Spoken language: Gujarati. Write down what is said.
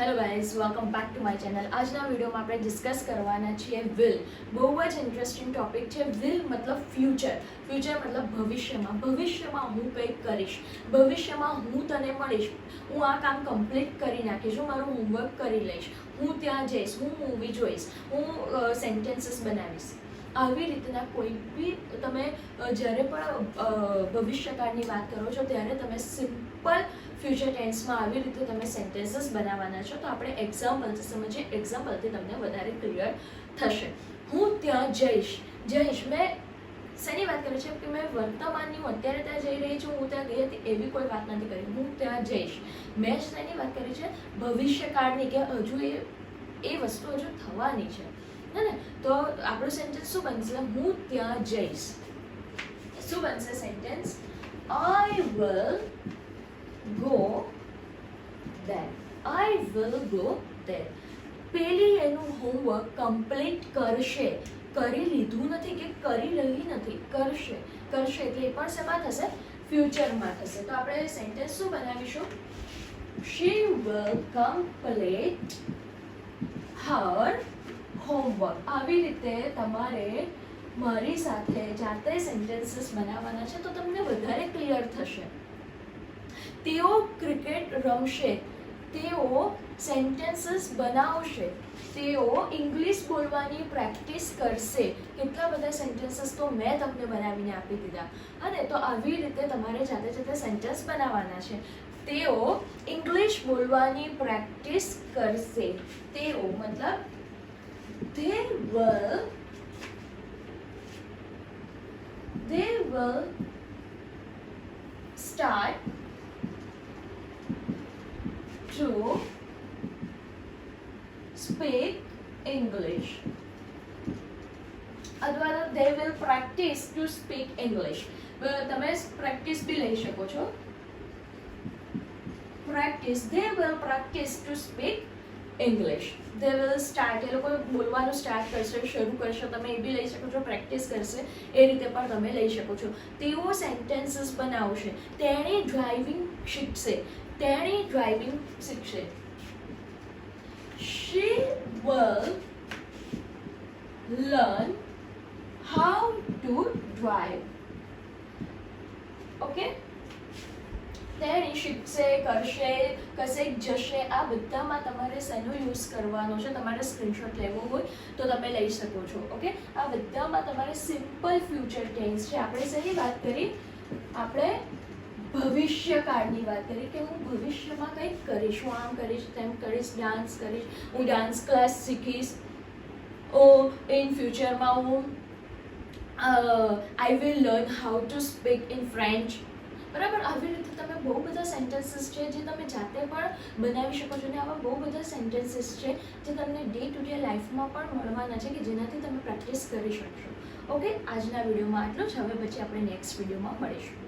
Hello guys, welcome back to my channel. આજના વિડીયોમાં આપણે ડિસ્કસ કરવાના છીએ વિલ. બહુ જ ઇન્ટરેસ્ટિંગ ટોપિક છે. વિલ મતલબ ફ્યુચર. ફ્યુચર મતલબ ભવિષ્યમાં હું કંઈક કરીશ, ભવિષ્યમાં હું તને મળીશ, હું આ કામ કમ્પ્લીટ કરી નાખીશ, હું મારું હોમવર્ક કરી લઈશ, હું ત્યાં જઈશ, હું મૂવી જોઈશ, હું સેન્ટેન્સીસ બનાવીશ. આવી રીતના કોઈ બી તમે જ્યારે પણ ભવિષ્યકાળની વાત કરો છો ત્યારે તમે સિમ્પલ ફ્યુચર ટેન્સમાં આવી રીતે તમે સેન્ટેન્સીસ બનાવવાના છો. તો આપણે એક્ઝામ્પલથી સમજીએ, એક્ઝામ્પલથી તમને વધારે ક્લિયર થશે. હું ત્યાં જઈશ. મેં શેની વાત કરી છે કે મેં વર્તમાનની હું અત્યારે ત્યાં જઈ રહી છું, હું ત્યાં ગઈ હતી એવી કોઈ વાત નથી કરી. હું ત્યાં જઈશ. મેં શેની વાત કરી છે? ભવિષ્યકાળની, કે હજુ એ વસ્તુ હજુ થવાની છે ને. તો આપણું સેન્ટેન્સ શું બનશે? હું ત્યાં જઈશ. શું બનશે sentence? I will go there. I will go there. પેલી એનું હોમવર્ક કમ્પ્લીટ કરશે. કરી લીધું નથી કે કરી રહી નથી, કરશે એટલે એ પણ શેમાં થશે? ફ્યુચરમાં થશે. તો આપણે સેન્ટેન્સ શું બનાવીશું? She will complete her homework. આવી રીતે તમારે મારી સાથે જાતે સેન્ટેન્સીસ બનાવવાના છે તો તમને વધારે ક્લિયર થશે. તેઓ ક્રિકેટ રમશે, તેઓ સેન્ટેન્સીસ બનાવશે, તેઓ ઇંગ્લિશ બોલવાની પ્રેક્ટિસ કરશે. કેટલા બધા સેન્ટેન્સીસ તો મેં તમને બનાવીને આપી દીધા. અને તો આવી રીતે તમારે જાતે સેન્ટેન્સ બનાવવાના છે. તેઓ ઇંગ્લિશ બોલવાની પ્રેક્ટિસ કરશે. તેઓ મતલબ they will start to speak English. અથવા they will practice to speak English. તમે પ્રેક્ટિસ બી લઈ શકો છો. Practice, they will practice to speak English. they will start, એ લોકો બોલવાનું સ્ટાર્ટ કરશે, શરૂ કરશે. તમે એ બી લઈ શકો છો. પ્રેક્ટિસ કરશે, એ રીતે પણ તમે લઈ શકો છો. તેઓ સેન્ટેન્સીસ બનાવશે. તેણી ડ્રાઇવિંગ શીખશે. She will learn how to drive. Okay? તેણી શીખશે, કરશે, કશેક જશે. આ બધામાં તમારે શેનો યુઝ કરવાનો છે? તમારે સ્ક્રીનશોટ લેવો હોય તો તમે લઈ શકો છો. ઓકે, આ બધામાં તમારે સિમ્પલ ફ્યુચર ટેન્સ છે. આપણે શેની વાત કરી? આપણે ભવિષ્યકાળની વાત કરી કે હું ભવિષ્યમાં કંઈક કરીશ, હું આમ કરીશ, તેમ કરીશ, ડાન્સ કરીશ, હું ડાન્સ ક્લાસ શીખીશ, ઇન ફ્યુચરમાં હું I will learn how to speak in French. બરાબર? આવી રીતે તમે બહુ બધા સેન્ટેન્સીસ છે જે તમે જાતે પણ બનાવી શકો છો. અને આવા બહુ બધા સેન્ટેન્સીસ છે જે તમને ડે ટુ ડે લાઈફમાં પણ મળવાના છે કે જેનાથી તમે પ્રેક્ટિસ કરી શકશો. ઓકે, આજના વિડીયોમાં આટલું જ. હવે પછી આપણે નેક્સ્ટ વિડીયોમાં મળીશું.